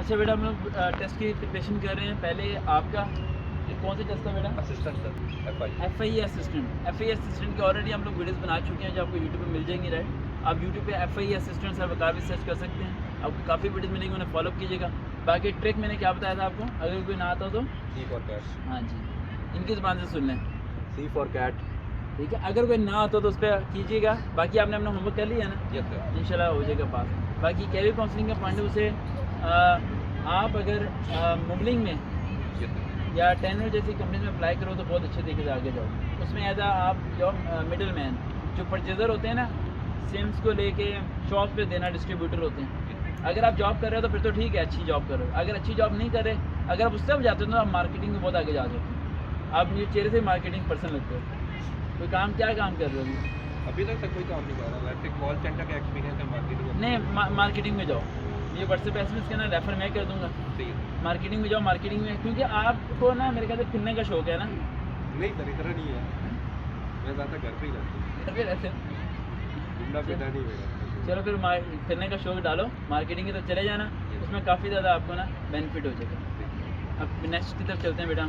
अच्छा बेटा, हम लोग टेस्ट की प्रिपरेशन कर रहे हैं। पहले आपका कौन सा टेस्ट था बेटा? Assistant sir, FIE assistant. FIE assistant की ऑलरेडी हम लोग वीडियोस बना चुके हैं जो आपको यूट्यूब पे मिल जाएंगी, राइट। आप यूट्यूब पे FIE असिस्टेंट सर बता भी सर्च कर सकते हैं, आपको काफ़ी वीडियोस मिलेंगी, उन्हें फॉलो कीजिएगा। बाकी ट्रिक मैंने क्या बताया था आपको, अगर कोई ना आता तो C for cat, हाँ जी, इनकी ज़ुबान से सुन लें, C for cat, ठीक है। अगर कोई ना आता तो उस पर कीजिएगा। बाकी आपने अपना होमवर्क कर लिया ना, yes sir, इंशाल्लाह हो जाएगा पास। बाकी कैरियर काउंसलिंग के पॉइंट ऑफ व्यू से आप अगर मुबलिंग में yes sir, या टेनर जैसी कंपनी में अप्लाई करो तो बहुत अच्छे तरीके से आगे जाओ। उसमें एज आप जो मिडल मैन, जो परचेज़र होते हैं ना, सिम्स को लेके शॉप पे देना, डिस्ट्रीब्यूटर होते हैं। अगर आप जॉब कर रहे हो तो फिर तो ठीक है, अच्छी जॉब करो। अगर अच्छी जॉब नहीं कर रहे, अगर आप उससे जाते हो तो आप मार्केटिंग में बहुत आगे जा सकते हो। आप मुझे चेहरे से मार्केटिंग पर्सन लगते हो। कोई काम, क्या काम कर रहे हो अभी? अभी तक सर कोई काम नहीं कर रहा, वैसे कॉल सेंटर का एक्सपीरियंस है, मार्केटिंग नहीं, मार्केटिंग में जाओ। ये व्हाट्सएप एसएमएस के ना रेफर मैं कर दूंगा। सही है सर। मार्केटिंग में जाओ, मार्केटिंग में, क्योंकि आपको ना मेरे ख्याल से फिरने का शौक है ना। नहीं सर, इतना नहीं है, मैं ज़्यादा घर पे ही रहता हूँ, घर पे रहते हो? घूमना फिरना नहीं मेरा। चलो फिर फिरने का शौक डालो, मार्केटिंग की तरफ चले जाना, उसमें काफ़ी ज़्यादा आपको ना बेनिफिट हो जाएगा। अब नेक्स्ट की तरफ चलते हैं बेटा।